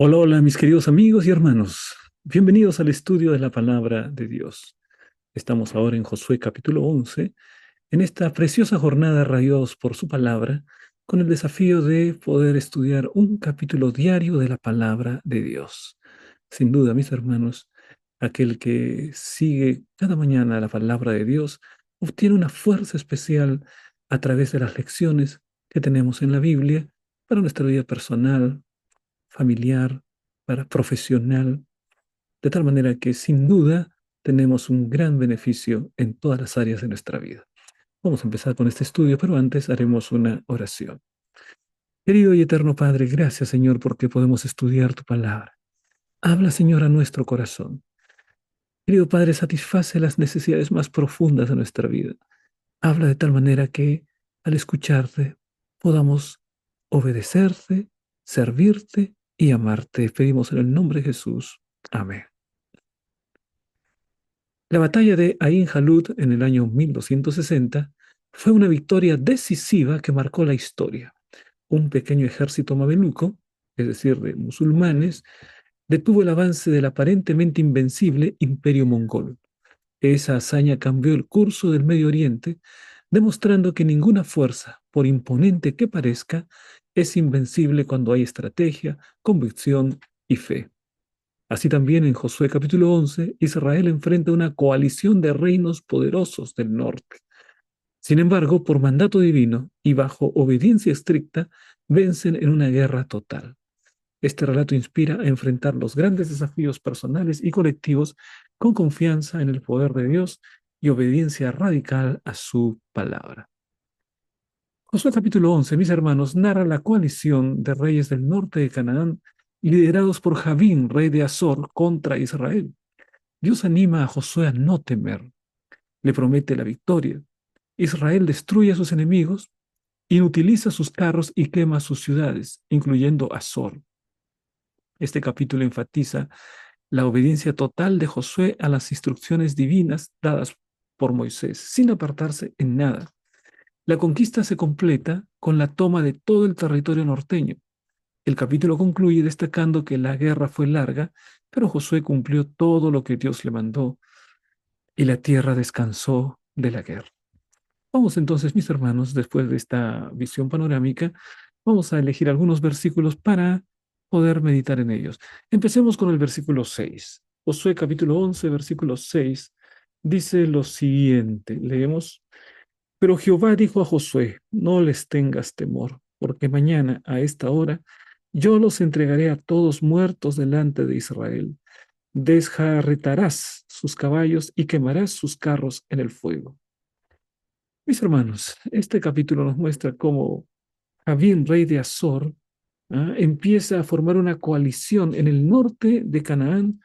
Hola, hola, mis queridos amigos y hermanos. Bienvenidos al estudio de la palabra de Dios. Estamos ahora en Josué capítulo 11, en esta preciosa jornada radiados por su palabra, con el desafío de poder estudiar un capítulo diario de la palabra de Dios. Sin duda, mis hermanos, aquel que sigue cada mañana la palabra de Dios obtiene una fuerza especial a través de las lecciones que tenemos en la Biblia para nuestra vida personal, familiar, para profesional, de tal manera que sin duda tenemos un gran beneficio en todas las áreas de nuestra vida. Vamos a empezar con este estudio, pero antes haremos una oración. Querido y eterno Padre, gracias Señor porque podemos estudiar tu palabra. Habla Señor a nuestro corazón. Querido Padre, satisface las necesidades más profundas de nuestra vida. Habla de tal manera que al escucharte podamos obedecerte, servirte y amarte. Pedimos en el nombre de Jesús. Amén. La batalla de Ain Jalut en el año 1260 fue una victoria decisiva que marcó la historia. Un pequeño ejército mameluco, es decir, de musulmanes, detuvo el avance del aparentemente invencible imperio mongol. Esa hazaña cambió el curso del Medio Oriente, demostrando que ninguna fuerza, por imponente que parezca, es invencible cuando hay estrategia, convicción y fe. Así también en Josué capítulo 11, Israel enfrenta una coalición de reinos poderosos del norte. Sin embargo, por mandato divino y bajo obediencia estricta, vencen en una guerra total. Este relato inspira a enfrentar los grandes desafíos personales y colectivos con confianza en el poder de Dios y obediencia radical a su palabra. Josué capítulo 11, mis hermanos, narra la coalición de reyes del norte de Canaán liderados por Javín, rey de Azor, contra Israel. Dios anima a Josué a no temer, le promete la victoria. Israel destruye a sus enemigos, inutiliza sus carros y quema sus ciudades, incluyendo Azor. Este capítulo enfatiza la obediencia total de Josué a las instrucciones divinas dadas por Moisés, sin apartarse en nada. La conquista se completa con la toma de todo el territorio norteño. El capítulo concluye destacando que la guerra fue larga, pero Josué cumplió todo lo que Dios le mandó y la tierra descansó de la guerra. Vamos entonces, mis hermanos, después de esta visión panorámica, vamos a elegir algunos versículos para poder meditar en ellos. Empecemos con el versículo 6. Josué capítulo 11, versículo 6, dice lo siguiente. Leemos: Pero Jehová dijo a Josué, no les tengas temor, porque mañana a esta hora yo los entregaré a todos muertos delante de Israel. Desjarretarás sus caballos y quemarás sus carros en el fuego. Mis hermanos, este capítulo nos muestra cómo Javín, rey de Azor, empieza a formar una coalición en el norte de Canaán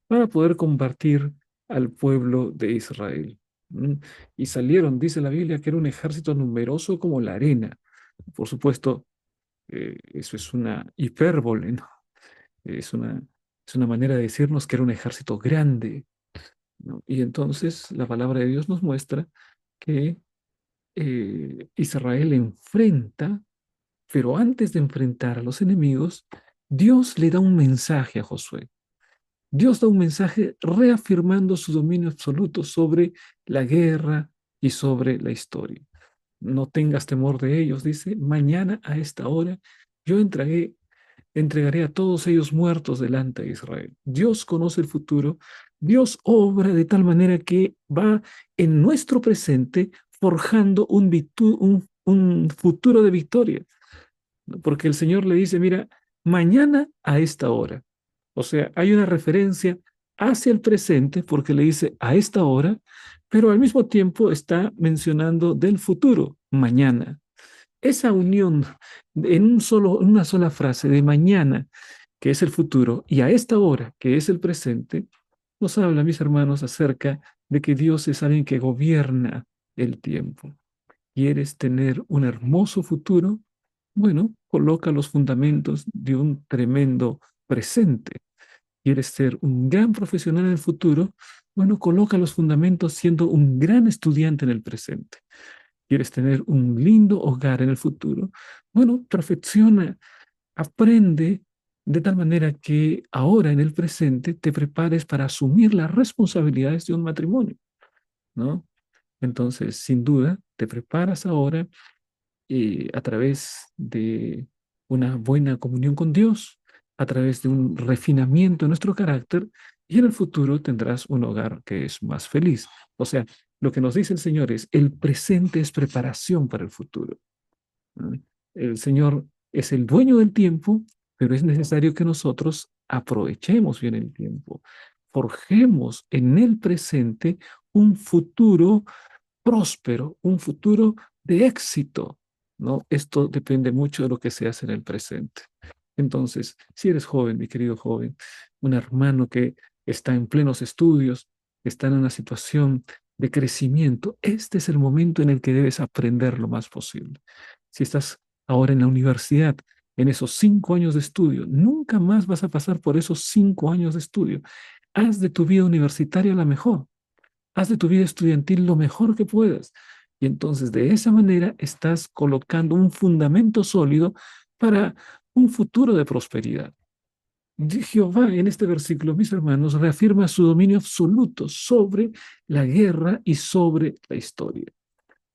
para poder combatir al pueblo de Israel. ¿Mm? Y salieron, dice la Biblia, que era un ejército numeroso como la arena. Por supuesto, eso es una hipérbole, ¿no? Es una manera de decirnos que era un ejército grande, ¿no? Y entonces la palabra de Dios nos muestra que Israel enfrenta, pero antes de enfrentar a los enemigos, Dios le da un mensaje a Josué. Dios da un mensaje reafirmando su dominio absoluto sobre la guerra y sobre la historia. No tengas temor de ellos, dice, mañana a esta hora yo entregaré a todos ellos muertos delante de Israel. Dios conoce el futuro, Dios obra de tal manera que va en nuestro presente forjando un futuro de victoria, ¿no? Porque el Señor le dice, mira, mañana a esta hora. O sea, hay una referencia hacia el presente porque le dice a esta hora, pero al mismo tiempo está mencionando del futuro, mañana. Esa unión en una sola frase de mañana, que es el futuro, y a esta hora, que es el presente, nos habla, mis hermanos, acerca de que Dios es alguien que gobierna el tiempo. ¿Quieres tener un hermoso futuro? Bueno, coloca los fundamentos de un tremendo presente. ¿Quieres ser un gran profesional en el futuro? Bueno, coloca los fundamentos siendo un gran estudiante en el presente. ¿Quieres tener un lindo hogar en el futuro? Bueno, perfecciona, aprende de tal manera que ahora en el presente te prepares para asumir las responsabilidades de un matrimonio, ¿no? Entonces, sin duda, te preparas ahora a través de una buena comunión con Dios, a través de un refinamiento de nuestro carácter, y en el futuro tendrás un hogar que es más feliz. O sea, lo que nos dice el Señor es, el presente es preparación para el futuro. ¿No? El Señor es el dueño del tiempo, pero es necesario que nosotros aprovechemos bien el tiempo, forjemos en el presente un futuro próspero, un futuro de éxito, ¿no? Esto depende mucho de lo que se hace en el presente. Entonces, si eres joven, mi querido joven, un hermano que está en plenos estudios, que está en una situación de crecimiento, este es el momento en el que debes aprender lo más posible. Si estás ahora en la universidad, en esos 5 años de estudio, nunca más vas a pasar por esos 5 años de estudio. Haz de tu vida universitaria la mejor. Haz de tu vida estudiantil lo mejor que puedas. Y entonces de esa manera estás colocando un fundamento sólido para un futuro de prosperidad. Jehová en este versículo, mis hermanos, reafirma su dominio absoluto sobre la guerra y sobre la historia.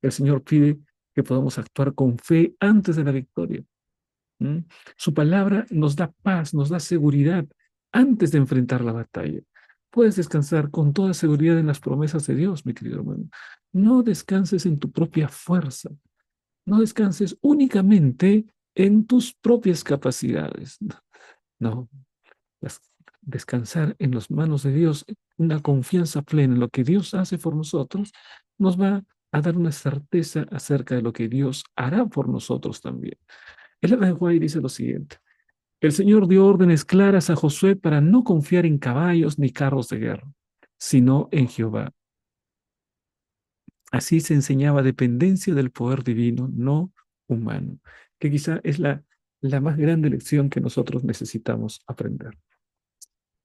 El Señor pide que podamos actuar con fe antes de la victoria. ¿Mm? Su palabra nos da paz, nos da seguridad antes de enfrentar la batalla. Puedes descansar con toda seguridad en las promesas de Dios, mi querido hermano. No descanses en tu propia fuerza. No descanses únicamente en tus propias capacidades. No, las- descansar en las manos de Dios, una confianza plena en lo que Dios hace por nosotros, nos va a dar una certeza acerca de lo que Dios hará por nosotros también. El Ellen White dice lo siguiente: el Señor dio órdenes claras a Josué para no confiar en caballos ni carros de guerra, sino en Jehová. Así se enseñaba dependencia del poder divino, no humano, que quizá es la más grande lección que nosotros necesitamos aprender.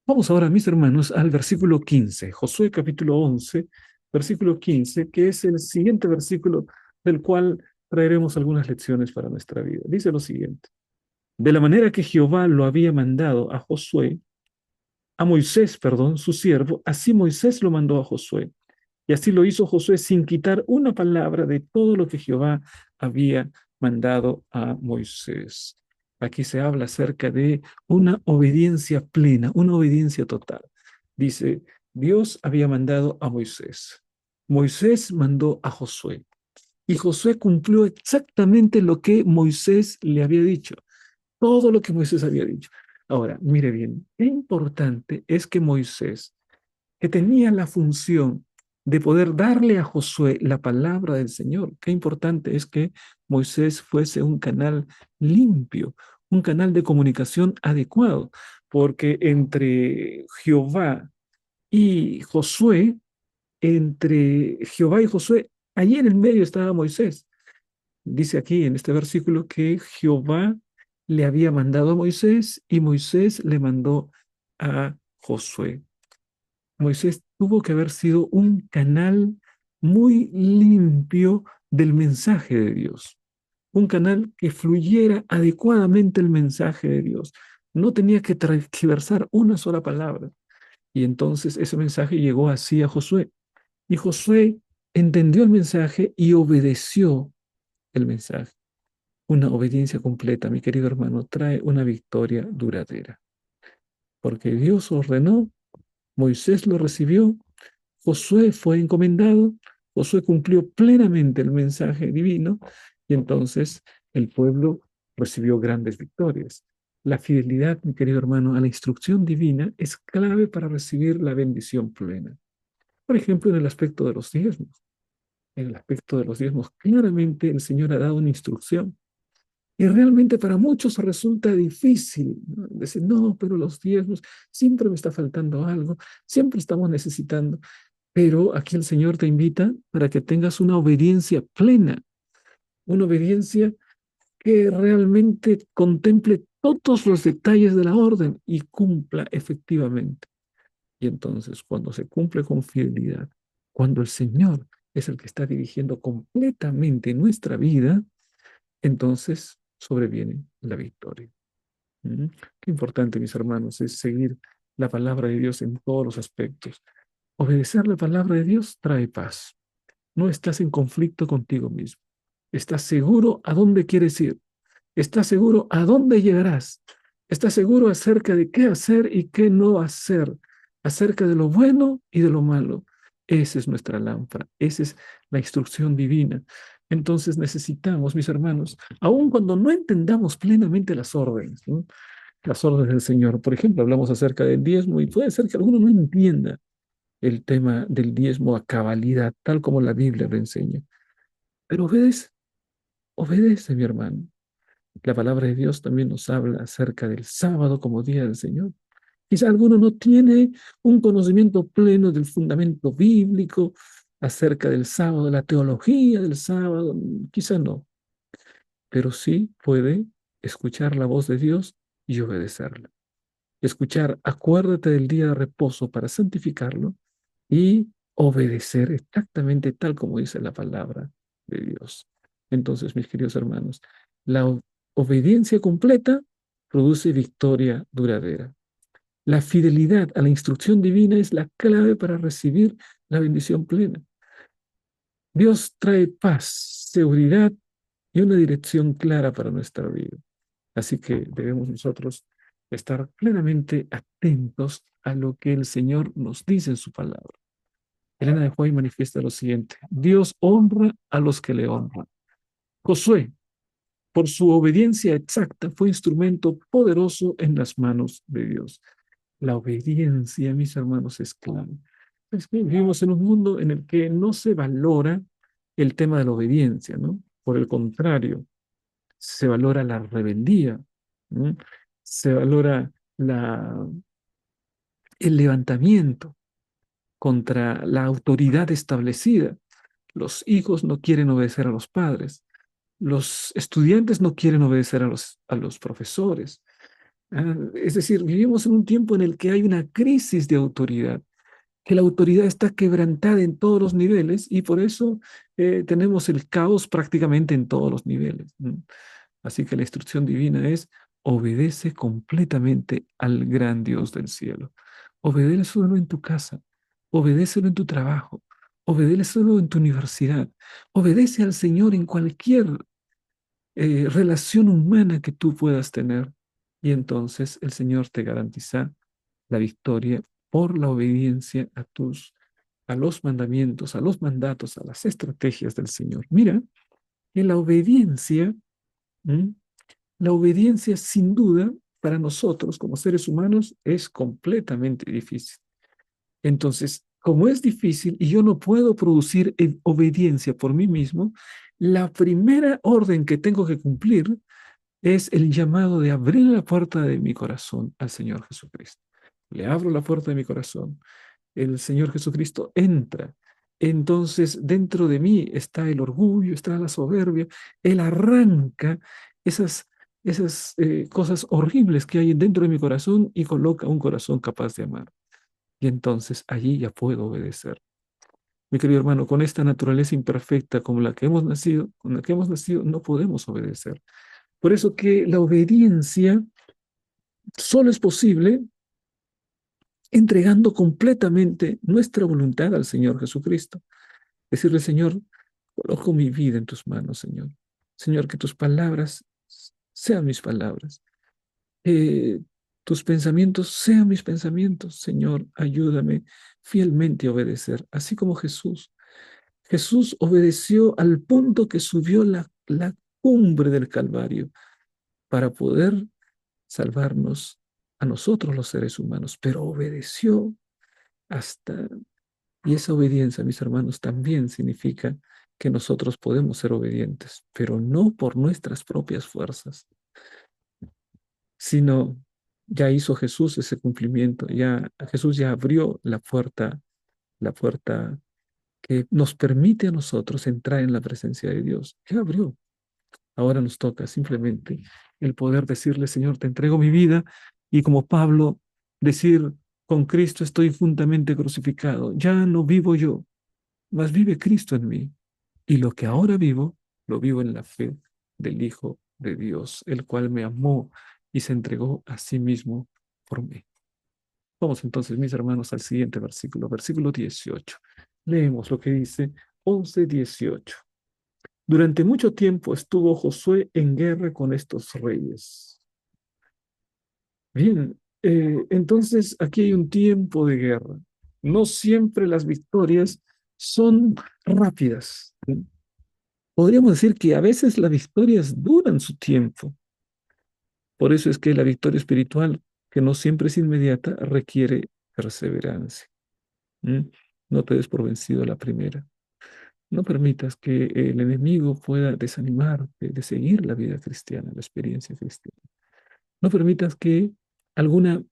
Vamos ahora, mis hermanos, al versículo 15, Josué capítulo 11, versículo 15, que es el siguiente versículo del cual traeremos algunas lecciones para nuestra vida. Dice lo siguiente: de la manera que Jehová lo había mandado a Josué, a Moisés, perdón, su siervo, así Moisés lo mandó a Josué. Y así lo hizo Josué sin quitar una palabra de todo lo que Jehová había mandado a Moisés. Aquí se habla acerca de una obediencia plena, una obediencia total. Dice, Dios había mandado a Moisés. Moisés mandó a Josué. Y Josué cumplió exactamente lo que Moisés le había dicho, todo lo que Moisés había dicho. Ahora, mire bien, qué importante es que Moisés, que tenía la función de poder darle a Josué la palabra del Señor, qué importante es que Moisés fuese un canal limpio, un canal de comunicación adecuado, porque entre Jehová y Josué, entre Jehová y Josué, allí en el medio estaba Moisés. Dice aquí en este versículo que Jehová le había mandado a Moisés y Moisés le mandó a Josué. Moisés tuvo que haber sido un canal muy limpio del mensaje de Dios, un canal que fluyera adecuadamente el mensaje de Dios. No tenía que transversar una sola palabra. Y entonces ese mensaje llegó así a Josué. Y Josué entendió el mensaje y obedeció el mensaje. Una obediencia completa, mi querido hermano, trae una victoria duradera. Porque Dios ordenó, Moisés lo recibió, Josué fue encomendado, Josué cumplió plenamente el mensaje divino y entonces el pueblo recibió grandes victorias. La fidelidad, mi querido hermano, a la instrucción divina es clave para recibir la bendición plena. Por ejemplo, en el aspecto de los diezmos. En el aspecto de los diezmos, claramente el Señor ha dado una instrucción. Y realmente para muchos resulta difícil, ¿no? Decir, no, pero los diezmos, siempre me está faltando algo, siempre estamos necesitando. Pero aquí el Señor te invita para que tengas una obediencia plena, una obediencia que realmente contemple todos los detalles de la orden y cumpla efectivamente. Y entonces, cuando se cumple con fidelidad, cuando el Señor es el que está dirigiendo completamente nuestra vida, entonces sobreviene la victoria. ¿Mm? Qué importante, mis hermanos, es seguir la palabra de Dios en todos los aspectos. Obedecer la palabra de Dios trae paz. No estás en conflicto contigo mismo. Estás seguro a dónde quieres ir. Estás seguro a dónde llegarás. Estás seguro acerca de qué hacer y qué no hacer. Acerca de lo bueno y de lo malo. Esa es nuestra lámpara. Esa es la instrucción divina. Entonces necesitamos, mis hermanos, aun cuando no entendamos plenamente las órdenes, ¿no? Las órdenes del Señor. Por ejemplo, hablamos acerca del diezmo y puede ser que alguno no entienda el tema del diezmo a cabalidad, tal como la Biblia lo enseña. Pero obedece, obedece, mi hermano. La palabra de Dios también nos habla acerca del sábado como día del Señor. Quizá alguno no tiene un conocimiento pleno del fundamento bíblico acerca del sábado, de la teología del sábado, quizá no, pero sí puede escuchar la voz de Dios y obedecerla. Escuchar, acuérdate del día de reposo para santificarlo y obedecer exactamente tal como dice la palabra de Dios. Entonces, mis queridos hermanos, la obediencia completa produce victoria duradera. La fidelidad a la instrucción divina es la clave para recibir la bendición plena. Dios trae paz, seguridad y una dirección clara para nuestra vida. Así que debemos nosotros estar plenamente atentos a lo que el Señor nos dice en su palabra. Elena de White manifiesta lo siguiente: Dios honra a los que le honran. Josué, por su obediencia exacta, fue instrumento poderoso en las manos de Dios. La obediencia, mis hermanos, es clave. Es que vivimos en un mundo en el que no se valora el tema de la obediencia, ¿no? Por el contrario, se valora la rebeldía, ¿no? Se valora el levantamiento contra la autoridad establecida. Los hijos no quieren obedecer a los padres. Los estudiantes no quieren obedecer a los profesores. Es decir, vivimos en un tiempo en el que hay una crisis de autoridad, que la autoridad está quebrantada en todos los niveles y por eso tenemos el caos prácticamente en todos los niveles. Así que la instrucción divina es: obedece completamente al gran Dios del cielo. Obedécelo en tu casa, obedécelo en tu trabajo, obedécelo en tu universidad, obedece al Señor en cualquier relación humana que tú puedas tener. Y entonces el Señor te garantiza la victoria por la obediencia a los mandamientos, a los mandatos, a las estrategias del Señor. Mira que ¿m? la obediencia sin duda para nosotros como seres humanos es completamente difícil. Entonces, como es difícil y yo no puedo producir obediencia por mí mismo, la primera orden que tengo que cumplir es el llamado de abrir la puerta de mi corazón al Señor Jesucristo. Le abro la puerta de mi corazón. El Señor Jesucristo entra. Entonces, dentro de mí está el orgullo, está la soberbia. Él arranca esas cosas horribles que hay dentro de mi corazón y coloca un corazón capaz de amar. Y entonces allí ya puedo obedecer. Mi querido hermano, con esta naturaleza imperfecta como la que hemos nacido, con la que hemos nacido, no podemos obedecer. Por eso que la obediencia solo es posible entregando completamente nuestra voluntad al Señor Jesucristo. Decirle: Señor, coloco mi vida en tus manos, Señor. Señor, que tus palabras sean mis palabras. Que tus pensamientos sean mis pensamientos. Señor, ayúdame fielmente a obedecer, así como Jesús. Jesús obedeció al punto que subió la cumbre del Calvario para poder salvarnos a nosotros los seres humanos, pero obedeció hasta... Y esa obediencia, mis hermanos, también significa que nosotros podemos ser obedientes, pero no por nuestras propias fuerzas, sino ya hizo Jesús ese cumplimiento, ya Jesús ya abrió la puerta que nos permite a nosotros entrar en la presencia de Dios. Ya abrió. Ahora nos toca simplemente el poder decirle: Señor, te entrego mi vida, y como Pablo, decir: con Cristo estoy juntamente crucificado. Ya no vivo yo, mas vive Cristo en mí. Y lo que ahora vivo, lo vivo en la fe del Hijo de Dios, el cual me amó y se entregó a sí mismo por mí. Vamos entonces, mis hermanos, al siguiente versículo, versículo 18. Leemos lo que dice 11:18. Durante mucho tiempo estuvo Josué en guerra con estos reyes. Bien, entonces aquí hay un tiempo de guerra. No siempre las victorias son rápidas. Podríamos decir que a veces las victorias duran su tiempo. Por eso es que la victoria espiritual, que no siempre es inmediata, requiere perseverancia. ¿Mm? No te des por vencido a la primera. No permitas que el enemigo pueda desanimarte de seguir la vida cristiana, la experiencia cristiana. No permitas que alguna,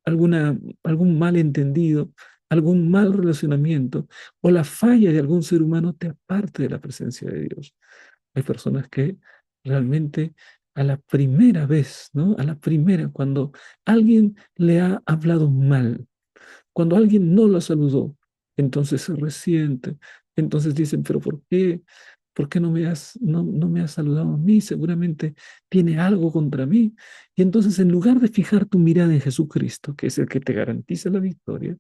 algún malentendido, algún mal relacionamiento o la falla de algún ser humano te aparte de la presencia de Dios. Hay personas que realmente a la primera vez, ¿no? A la primera, cuando alguien le ha hablado mal, cuando alguien no lo saludó, entonces se resiente. Entonces dicen, pero ¿por qué? ¿Por qué no me has saludado a mí? Seguramente tiene algo contra mí. Y entonces en lugar de fijar tu mirada en Jesucristo, que es el que te garantiza la victoria,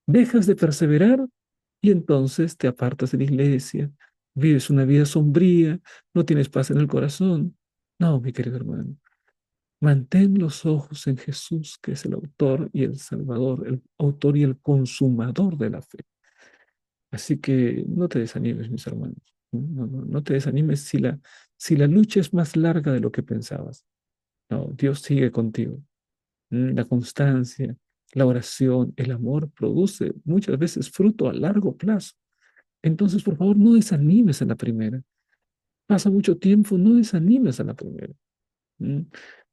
dejas de perseverar y entonces te apartas de la iglesia, vives una vida sombría, no tienes paz en el corazón. No, mi querido hermano, mantén los ojos en Jesús, que es el autor y el salvador, el autor y el consumador de la fe. Así que no te desanimes, mis hermanos. No te desanimes si la lucha es más larga de lo que pensabas. No, Dios sigue contigo. La constancia, la oración, el amor produce muchas veces fruto a largo plazo. Entonces, por favor, no desanimes a la primera. Pasa mucho tiempo, no desanimes a la primera. ¿Mm?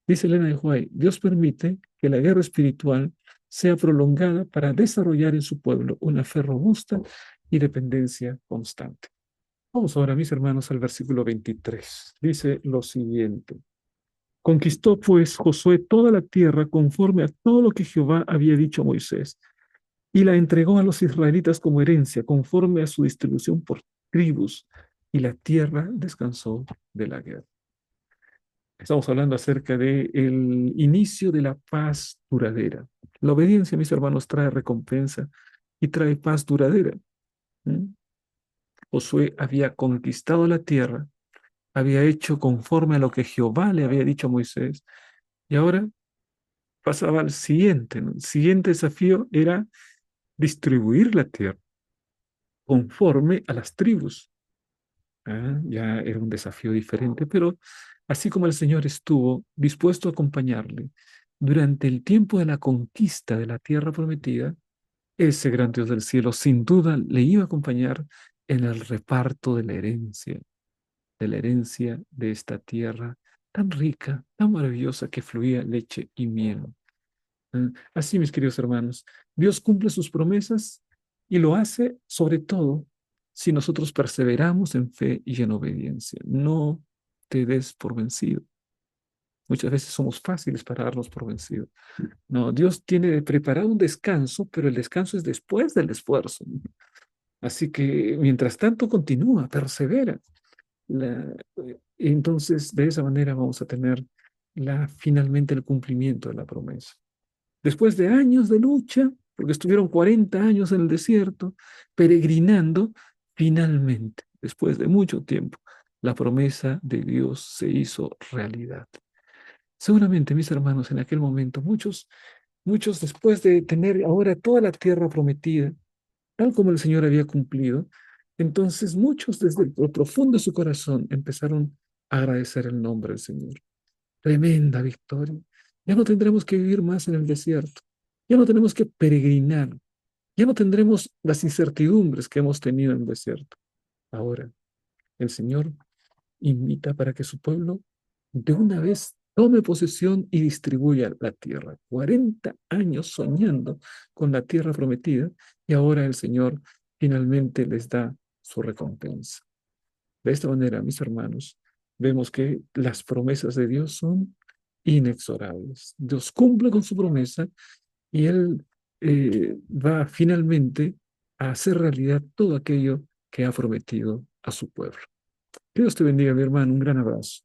Dice Elena de White, Dios permite que la guerra espiritual sea prolongada para desarrollar en su pueblo una fe robusta y dependencia constante. Vamos ahora, mis hermanos, al versículo 23. Dice lo siguiente. Conquistó pues Josué toda la tierra conforme a todo lo que Jehová había dicho a Moisés, y la entregó a los israelitas como herencia, conforme a su distribución por tribus, y la tierra descansó de la guerra. Estamos hablando acerca del inicio de la paz duradera. La obediencia, mis hermanos, trae recompensa y trae paz duradera. ¿Mm? Josué había conquistado la tierra, había hecho conforme a lo que Jehová le había dicho a Moisés, y ahora pasaba al siguiente, ¿no? El siguiente desafío era distribuir la tierra conforme a las tribus. Ya era un desafío diferente, pero así como el Señor estuvo dispuesto a acompañarle durante el tiempo de la conquista de la tierra prometida, ese gran Dios del cielo sin duda le iba a acompañar en el reparto de la herencia de esta tierra tan rica, tan maravillosa que fluía leche y miel. Así, mis queridos hermanos, Dios cumple sus promesas y lo hace sobre todo si nosotros perseveramos en fe y en obediencia. No te des por vencido. Muchas veces somos fáciles para darnos por vencido. No, Dios tiene preparado un descanso, pero el descanso es después del esfuerzo. Así que mientras tanto continúa, persevera. Entonces, de esa manera vamos a tener finalmente el cumplimiento de la promesa. Después de años de lucha, porque estuvieron 40 años en el desierto, peregrinando, finalmente, después de mucho tiempo, la promesa de Dios se hizo realidad. Seguramente, mis hermanos, en aquel momento, muchos después de tener ahora toda la tierra prometida, tal como el Señor había cumplido, entonces muchos desde lo profundo de su corazón empezaron a agradecer el nombre del Señor. Tremenda victoria. Ya no tendremos que vivir más en el desierto. Ya no tenemos que peregrinar. Ya no tendremos las incertidumbres que hemos tenido en el desierto. Ahora, el Señor invita para que su pueblo de una vez tome posesión y distribuya la tierra. 40 años soñando con la tierra prometida y ahora el Señor finalmente les da su recompensa. De esta manera, mis hermanos, vemos que las promesas de Dios son inexorables. Dios cumple con su promesa y Él va finalmente a hacer realidad todo aquello que ha prometido a su pueblo. Que Dios te bendiga, mi hermano. Un gran abrazo.